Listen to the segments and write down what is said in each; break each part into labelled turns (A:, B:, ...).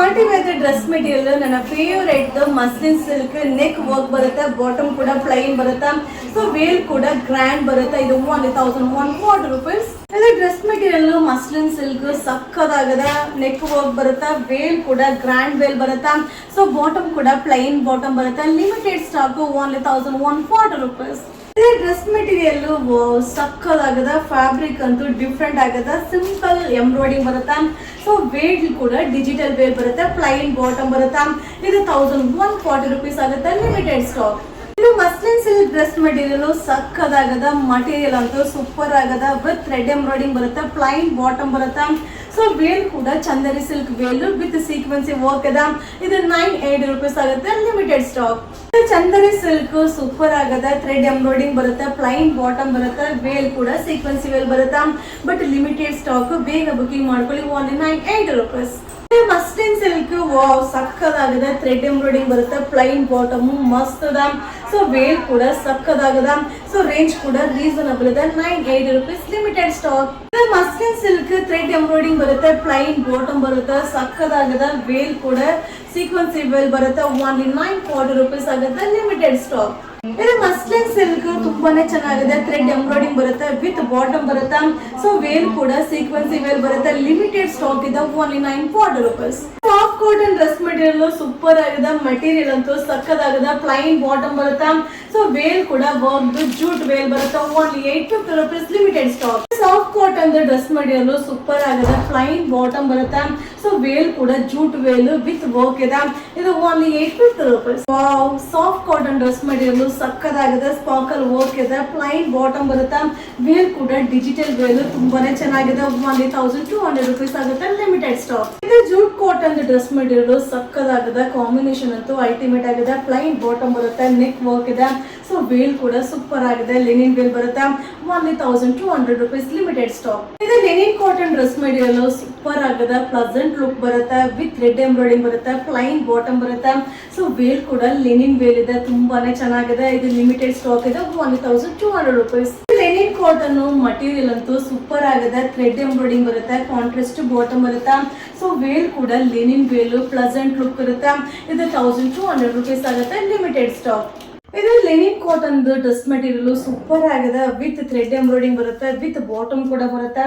A: Party wear dress material ನನ್ನ favourite muslin silk neck work ಬರುತ್ತೆ, bottom ಕೂಡ plain ಬರುತ್ತೆ. ಸೊ ವೇಲ್ ಕೂಡ ಗ್ರ್ಯಾಂಡ್ ಬರುತ್ತೆ. ಇದು 1140 ರೂಪೀಸ್. ಇದು ಡ್ರೆಸ್ ಮೆಟೀರಿಯಲ್ ಮಸ್ಲಿನ್ ಸಿಲ್ಕ್ ಸಕ್ಕದಾಗದ ನೆಕ್ ವರ್ಕ್ ಬರುತ್ತೆ, ವೇಲ್ ಕೂಡ ಗ್ರ್ಯಾಂಡ್ ವೇಲ್ ಬರುತ್ತೆ. ಸೊ ಬಾಟಮ್ ಕೂಡ ಪ್ಲೈನ್ ಬಾಟಮ್ ಬರುತ್ತೆ. Limited stock 1140 rupees. ಇದು ಡ್ರೆಸ್ ಮೆಟೀರಿಯಲ್ ಸಕ್ಕದಾಗದ, ಫ್ಯಾಬ್ರಿಕ್ ಅಂತೂ ಡಿಫ್ರೆಂಟ್ ಆಗದ, ಸಿಂಪಲ್ ಎಂಬ್ರಾಯ್ಡಿಂಗ್ ಬರುತ್ತೆ. ಸೊ ವೇಲ್ ಕೂಡ ಡಿಜಿಟಲ್ ವೇಲ್ ಬರುತ್ತೆ, ಪ್ಲೈನ್ ಬಾಟಮ್ ಬರುತ್ತೆ. ಇದು 1140 ರೂಪೀಸ್ ಆಗುತ್ತೆ. Limited stock. ಇದು ಮಸ್ಲಿನ್ ಸಿಲ್ಕ್ ಡ್ರೆಸ್ ಮೆಟೀರಿಯಲ್ ಸಕ್ಕದಾಗದ, ಮಟೀರಿಯಲ್ ಅಂತೂ ಸೂಪರ್ ಆಗದ, ವಿತ್ ಥ್ರೆಡ್ ಎಂಬ್ರಾಯ್ಡಿಂಗ್ ಬರುತ್ತೆ, ಪ್ಲೈನ್ ಬಾಟಮ್ ಬರುತ್ತೆ. ಸೊ ವೇಲ್ ಕೂಡ Chanderi silk veil with sequence work ಅದ. ಇದು 98 ರೂಪೀಸ್ ಆಗುತ್ತೆ. Limited stock. Chanderi silk super ಆಗದ, ಥ್ರೆಡ್ ಎಂಬ್ರಾಯ್ಡಿಂಗ್ ಬರುತ್ತೆ, ಪ್ಲೈನ್ ಬಾಟಮ್ ಬರುತ್ತೆ, ವೇಲ್ ಕೂಡ ಸೀಕ್ವೆನ್ಸಿ ವೇಲ್ ಬರುತ್ತೆ. ಬಟ್ ಲಿಮಿಟೆಡ್ ಸ್ಟಾಕ್, ಬೇಗ ಬುಕಿಂಗ್ ಮಾಡ್ಕೊಳ್ಳಿ. 98 ರೂಪೀಸ್. ಮಸ್ಲಿನ್ ಸಿಲ್ಕ್ ವಾವ್ ಸಕ್ಕದಾಗದ, ಥ್ರೆಡ್ ಎಂಬ್ರಾಯ್ಡಿಂಗ್ ಬರುತ್ತೆ, ಪ್ಲೈನ್ ಬಾಟಮ್ ಮಸ್ತ್ ಅದ. ಸೊ ವೇಲ್ ಕೂಡ ಸಕ್ಕದಾಗದ. ಸೊ ರೇಂಜ್ ಕೂಡ ರೀಸನಬಲ್ ಇದೆ. 98 rupees. Limited stock. Muslin silk thread embroidering ಬರುತ್ತೆ, ಪ್ಲೈನ್ ಬಾಟಮ್ ಬರುತ್ತೆ, ಸಕ್ಕದಾಗದ, ವೇಲ್ ಕೂಡ ಸೀಕ್ವೆನ್ಸಿ ವೇಲ್ ಬರುತ್ತೆ. 940 ರೂಪೀಸ್ ಆಗುತ್ತೆ. Limited stock. ಇದು ಮಸ್ಲಿನ್ ಸಿಲ್ಕ್ ತುಂಬಾನೇ ಚೆನ್ನಾಗಿದೆ, ಥ್ರೆಡ್ ಎಂಬ್ರಾಯ್ಡಿಂಗ್ ಬರುತ್ತೆ, ವಿತ್ ಬಾಟಮ್ ಬರುತ್ತೆ. ಸೊ ವೇಲ್ ಕೂಡ ಸೀಕ್ವೆನ್ಸಿ ವೇಲ್ ಬರುತ್ತೆ. ಲಿಮಿಟೆಡ್ ಸ್ಟಾಕ್ ಇದೆ. 940 rupees. Soft cotton dress material super ಆಗಿದೆ, ಮಟೀರಿಯಲ್ ಅಂತೂ ಸಕ್ಕದಾಗದ, ಪ್ಲೈನ್ ಬಾಟಮ್ ಬರುತ್ತೆ. ಸೊ ವೇಲ್ ಕೂಡ ವರ್ಕ್ ಜೂಟ್ ವೇಲ್ ಬರುತ್ತೆ. 850 rupees. Limited stock. Soft cotton dress material super ಆಗಿದೆ, ಪ್ಲೈನ್ ಬಾಟಮ್ ಬರುತ್ತೆ. ಸೊ ವೇಲ್ ಕೂಡ ಜೂಟ್ ವೇಲ್ ವಿತ್ ವರ್ಕ್ ಇದೆ. ಇದು 850 rupees. Wow soft cotton dress material ಸಕ್ಕದಾಗಿದೆ, ಸ್ಪಾರ್ಕಲ್ ವರ್ಕ್ ಇದೆ, ಪ್ಲೈನ್ ಬಾಟಮ್ ಬರುತ್ತೆ, ವೇಲ್ ಕೂಡ ಡಿಜಿಟಲ್ ವೇಲ್ ತುಂಬಾನೇ ಚೆನ್ನಾಗಿದೆ. 1200 ರೂಪೀಸ್ ಆಗುತ್ತೆ. Limited stock. ಇದು ಜೂಟ್ ಕಾಟನ್ ಡ್ರೆಸ್ ಮೆಟೀರಿಯಲ್ ಸಕ್ಕದಾಗಿದೆ, ಕಾಂಬಿನೇಷನ್ ಅಂತೂ ಅಲ್ಟಿಮೇಟ್ ಆಗಿದೆ, ಪ್ಲೈನ್ ಬಾಟಮ್ ಬರುತ್ತೆ, ನೆಕ್ ವರ್ಕ್ ಇದೆ. ಸೊ ವೇಲ್ ಕೂಡ ಸೂಪರ್ ಆಗಿದೆ, ಲಿನಿನ್ ವೇಲ್ ಬರುತ್ತೆ. 1200 ರೂಪೀಸ್. Limited stock. ಇದು linen cotton dress material super ಆಗಿದೆ, ಪ್ಲಸೆಂಟ್ ಲುಕ್ ಬರುತ್ತೆ, ವಿತ್ ರೆಡ್ ಎಂಬ್ರಾಯ್ಡಿಂಗ್ ಬರುತ್ತೆ, ಪ್ಲೈನ್ ಬಾಟಮ್ ಬರುತ್ತೆ. ಸೊ ವೇಲ್ ಕೂಡ ಲಿನಿನ್ ವೇಲ್ ಇದೆ, ತುಂಬಾನೇ ಚೆನ್ನಾಗಿದೆ. ಇದು ಲಿಮಿಟೆಡ್ ಸ್ಟಾಕ್ ಇದೆ. 1200 ರೂಪೀಸ್. ಲಿನಿನ್ ಕಾಟನ್ ಮಟೀರಿಯಲ್ ಅಂತೂ ಸೂಪರ್ ಆಗಿದೆ, ಥ್ರೆಡ್ ಎಂಬ್ರಾಯ್ಡಿಂಗ್ ಬರುತ್ತೆ, ಕಾಂಟ್ರಾಸ್ಟ್ ಬಾಟಮ್ ಬರುತ್ತೆ. ಸೊ ವೇಲ್ ಕೂಡ ಲಿನಿನ್ ವೇಲ್ ಪ್ಲಸೆಂಟ್ ಲುಕ್ ಇರುತ್ತೆ. ಇದು 1200 ರೂಪೀಸ್ ಆಗುತ್ತೆ. Limited stock. ಇದು linen cotton dress material super ಆಗಿದೆ, ವಿತ್ ಥ್ರೆಡ್ ಎಂಬ್ರಾಯ್ಡಿಂಗ್ ಬರುತ್ತೆ, ವಿತ್ ಬಾಟಮ್ ಕೂಡ ಬರುತ್ತೆ.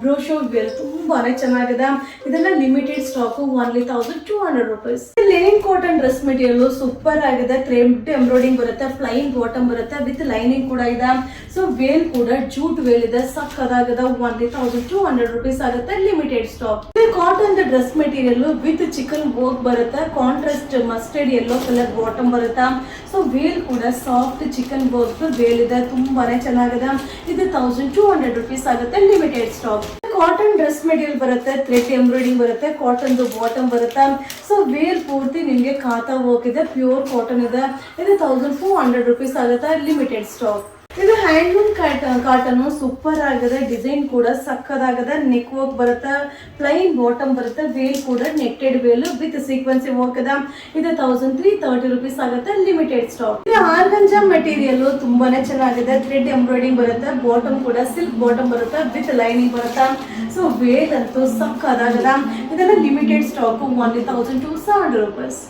A: ಬ್ರೋಶೋ ವೇಲ್ ತುಂಬಾನೇ ಚೆನ್ನಾಗಿದೆ. ಇದೆಲ್ಲ limited stock. 1200 rupees. Linen cotton dress material super ಆಗಿದೆ, ಥ್ರೆಡ್ ಎಂಬ್ರಾಯ್ಡಿಂಗ್ ಬರುತ್ತೆ, ಪ್ಲೈನ್ ಬಾಟಮ್ ಬರುತ್ತೆ, ವಿತ್ ಲೈನಿಂಗ್ ಕೂಡ ಇದೆ. ಸೊ ವೇಲ್ ಕೂಡ ಜೂಟ್ ವೇಲ್ ಇದೆ, ಸಕ್ಕದಾಗಿದೆ. 1200 ರೂಪೀಸ್ ಆಗುತ್ತೆ. Limited stock. Cotton dress material with chikan work ಬರುತ್ತೆ, contrast mustard yellow colour bottom ಬರುತ್ತೆ. ಸೊ ವೇಲ್ ಕೂಡ ಸಾಫ್ಟ್ ಚಿಕನ್ ವರ್ಕ್ ವೇಲ್ ಇದೆ, ತುಂಬಾನೇ ಚೆನ್ನಾಗಿದೆ. ಇದು 1200 ರೂಪೀಸ್ ಆಗುತ್ತೆ. Limited stock. Cotton dress material ಬರುತ್ತೆ, ಥ್ರೆಡ್ ಎಂಬ್ರಾಯ್ಡಿಂಗ್ ಬರುತ್ತೆ, ಕಾಟನ್ ಬಾಟಮ್ ಬರುತ್ತೆ. ಸೊ ವೇಲ್ ಪೂರ್ತಿ ನಿಮಗೆ ಖಾತಾ ವರ್ಕ್ ಇದೆ, ಪ್ಯೂರ್ ಕಾಟನ್ ಇದೆ. ಇದು 1400 ರೂಪೀಸ್ ಆಗುತ್ತೆ. Limited stock. ಇದು ಹ್ಯಾಂಡ್ಲೂಮ್ ಕಾಟನ್ ಸೂಪರ್ ಆಗಿದೆ, ಡಿಸೈನ್ ಕೂಡ ಸಕ್ಕದಾಗಿದೆ, ನೆಕ್ ವರ್ಕ್ ಬರುತ್ತೆ, ಪ್ಲೈನ್ ಬಾಟಮ್ ಬರುತ್ತೆ, ವೇಲ್ ಕೂಡ netted veil with sequence work ಇದೆ. ಇದು 1330 ರೂಪೀಸ್ ಆಗುತ್ತೆ. Limited stock. ಇದು ಆರ್ಗಂಜಾ ಮೆಟೀರಿಯಲ್ ತುಂಬಾನೇ ಚೆನ್ನಾಗಿದೆ, ಥ್ರೆಡ್ ಎಂಬ್ರಾಯ್ಡಿಂಗ್ ಬರುತ್ತೆ, ಬಾಟಮ್ ಕೂಡ ಸಿಲ್ಕ್ ಬಾಟಮ್ ಬರುತ್ತೆ, ವಿತ್ ಲೈನಿಂಗ್ ಬರುತ್ತೆ. ಸೊ ವೇಲ್ ಅಂತೂ ಸಕ್ಕದಾಗಿದೆ. ಇದೆಲ್ಲ ಲಿಮಿಟೆಡ್ ಸ್ಟಾಕ್. 1270 ರೂಪೀಸ್.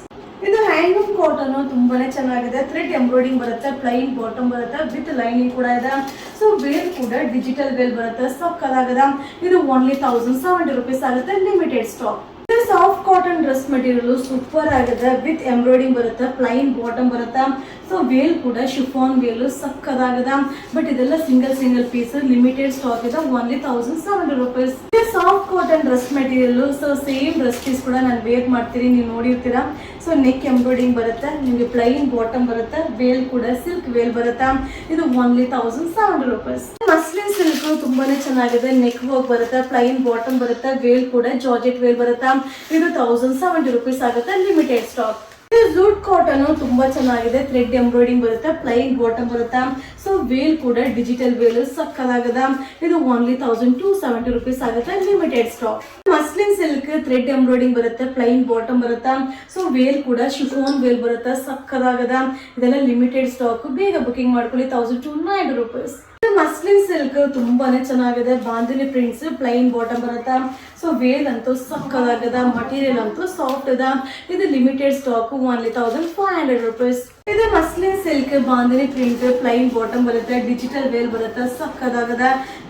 A: ಇದು ಹ್ಯಾಂಡ್ಲೂಮ್ ಕಾಟನ್ ತುಂಬಾನೇ ಚೆನ್ನಾಗಿದೆ, ಥ್ರೆಡ್ ಎಂಬ್ರಾಯ್ಡಿಂಗ್ ಬರುತ್ತೆ, ಪ್ಲೈನ್ ಬಾಟಮ್ ಬರುತ್ತೆ, ವಿತ್ ಲೈನಿಂಗ್ ಕೂಡ ಇದೆ. ಸೊ ವೇಲ್ ಕೂಡ ಡಿಜಿಟಲ್ ವೇಲ್ ಬರುತ್ತೆ, ಸಕ್ಕದಾಗಿದೆ. ಇದು 1070 ರೂಪೀಸ್ ಆಗುತ್ತೆ. Limited stock. ಇದು soft cotton dress material super ಆಗಿದೆ, ವಿತ್ ಎಂಬ್ರಾಯ್ಡಿಂಗ್ ಬರುತ್ತೆ, ಪ್ಲೈನ್ ಬಾಟಮ್ ಬರುತ್ತೆ. ಸೊ ವೇಲ್ ಕೂಡ ಶಿಫಾನ್ ವೇಲ್ ಸಕ್ಕದಾಗಿದೆ. ಬಟ್ ಇದೆಲ್ಲ ಸಿಂಗಲ್ ಪೀಸ್. ಲಿಮಿಟೆಡ್ ಸ್ಟಾಕ್ ಇದೆ. 1070 rupees. Soft cotton dress material. So same dress piece ಕೂಡ ನಾನು ವೇರ್ ಮಾಡ್ತೀನಿ, ನೀವು ನೋಡಿರ್ತೀರಾ. ಸೊ ನೆಕ್ ಎಂಬ್ರಾಯ್ಡಿಂಗ್ ಬರುತ್ತೆ, ನಿಮಗೆ ಪ್ಲೈನ್ ಬಾಟಮ್ ಬರುತ್ತೆ, ವೇಲ್ ಕೂಡ ಸಿಲ್ಕ್ ವೇಲ್ ಬರುತ್ತೆ. ಇದು 1070 ರೂಪೀಸ್. ಮಸ್ಲಿನ್ ಸಿಲ್ಕ್ ತುಂಬಾನೇ ಚೆನ್ನಾಗಿದೆ, ನೆಕ್ ವರ್ಕ್ ಬರುತ್ತೆ, ಪ್ಲೈನ್ ಬಾಟಮ್ ಬರುತ್ತೆ, ವೇಲ್ ಕೂಡ ಜಾರ್ಜೆಟ್ ವೇಲ್ ಬರುತ್ತೆ. ಇದು 1070 ರೂಪೀಸ್ ಆಗುತ್ತೆ. Limited stock. ಇದು ಜೂಟ್ ಕಾಟನ್ ತುಂಬಾ ಚೆನ್ನಾಗಿದೆ, ಥ್ರೆಡ್ ಎಂಬ್ರಾಯ್ಡಿಂಗ್ ಬರುತ್ತೆ, ಪ್ಲೈನ್ ಬಾಟಮ್ ಬರುತ್ತೆ. ಸೊ ವೇಲ್ ಕೂಡ ಡಿಜಿಟಲ್ ವೇಲ್ ಸಕ್ಕದಾಗಿದೆ. ಇದು 1270 ರೂಪೀಸ್ ಆಗುತ್ತೆ. Limited stock. Muslin silk thread embroidering ಬರುತ್ತೆ, ಪ್ಲೈನ್ ಬಾಟಮ್ ಬರುತ್ತೆ. ಸೊ ವೇಲ್ ಕೂಡ ಶಿಫಾನ್ ವೇಲ್ ಬರುತ್ತೆ, ಸಕ್ಕದಾಗಿದೆ. ಇದೆಲ್ಲ ಲಿಮಿಟೆಡ್ ಸ್ಟಾಕ್, ಬೇಗ ಬುಕಿಂಗ್ ಮಾಡ್ಕೊಳ್ಳಿ. 1290 ರೂಪೀಸ್. ಮಸ್ಲಿನ್ ಸಿಲ್ಕ್ ತುಂಬಾನೇ ಚೆನ್ನಾಗಿದೆ. ಬಾಂದಿನಿ ಪ್ರಿಂಟ್ಸ್ ಪ್ಲೈನ್ ಬಾಟಮ್ ಬರುತ್ತಾ. ಸೊ ವೇಲ್ ಅಂತೂ ಸಕ್ಕದಾಗದ, ಮಟೀರಿಯಲ್ ಅಂತೂ ಸಾಫ್ಟ್ ಅದ. ಇದು ಲಿಮಿಟೆಡ್ ಸ್ಟಾಕ್, ಓನ್ಲಿ 1500 rupees. ಇದು muslin silk bandhani print plain bottom ಬರುತ್ತೆ, ಡಿಜಿಟಲ್ ವೇಲ್ ಬರುತ್ತೆ, ಸಕ್ಕದಾಗದ.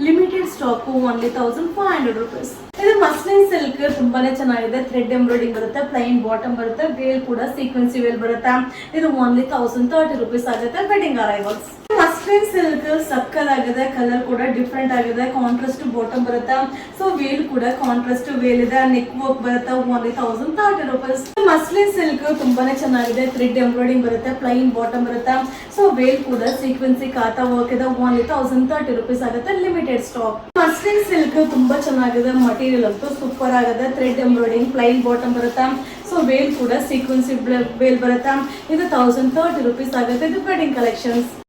A: Limited stock, only 1500 rupees. ಇದು ಮಸ್ಲಿನ್ ಸಿಲ್ಕ್ ತುಂಬಾನೇ ಚೆನ್ನಾಗಿದೆ. ಥ್ರೆಡ್ ಎಂಬ್ರಾಯ್ಡಿಂಗ್ ಬರುತ್ತೆ, ಪ್ಲೈನ್ ಬಾಟಮ್ ಬರುತ್ತೆ, ವೇಲ್ ಕೂಡ ಸೀಕ್ವೆನ್ಸಿ ವೇಲ್ ಬರುತ್ತೆ. ಇದು ಓನ್ಲಿ 1030 rupees ಆಗುತ್ತೆ. Wedding arrivals. ಮಸ್ಲಿನ್ ಸಿಲ್ಕ್ ಸಕ್ಕದಾಗಿದೆ, ಕಲರ್ ಕೂಡ ಡಿಫ್ರೆಂಟ್ ಆಗಿದೆ. ಕಾಂಟ್ರಾಸ್ಟ್ ಬಾಟಮ್ ಬರುತ್ತೆ, ಸೊ ವೇಲ್ ಕೂಡ ಕಾಂಟ್ರಾಸ್ಟ್ ವೇಲ್ ಇದೆ. ನೆಕ್ ವರ್ಕ್ ಬರುತ್ತೆ, ಓನ್ಲಿ 1030 rupees. ಮಸ್ಲಿನ್ ಸಿಲ್ಕ್ ತುಂಬಾನೇ ಚೆನ್ನಾಗಿದೆ. ಥ್ರೆಡ್ ಎಂಬ್ರಾಯ್ಡಿಂಗ್ ಬರುತ್ತೆ, ಪ್ಲೈನ್ ಬಾಟಮ್ ಬರುತ್ತೆ, ಸೊ ವೇಲ್ ಕೂಡ ಸೀಕ್ವೆನ್ಸಿ ಕಾತಾ ವರ್ಕ್ ಇದೆ. ಓನ್ಲಿ 1030 rupees ಆಗುತ್ತೆ. Limited stock. ಮಸ್ಲಿನ್ ಸಿಲ್ಕ್ ತುಂಬಾ ಚೆನ್ನಾಗಿದೆ. ಮಟೀರಿಯಲ್ ಅಂತೂ ಸೂಪರ್ ಆಗಿದೆ. ಥ್ರೆಡ್ ಎಂಬ್ರಾಯ್ಡಿಂಗ್ ಪ್ಲೈನ್ ಬಾಟಮ್ ಬರುತ್ತೆ, ಸೊ ವೇಲ್ ಕೂಡ ಸೀಕ್ವೆನ್ಸಿ ವೇಲ್ ಬರುತ್ತೆ. ಇದು 1030 rupees ಆಗುತ್ತೆ. ಇದು ವೆಡ್ಡಿಂಗ್ ಕಲೆಕ್ಷನ್ಸ್.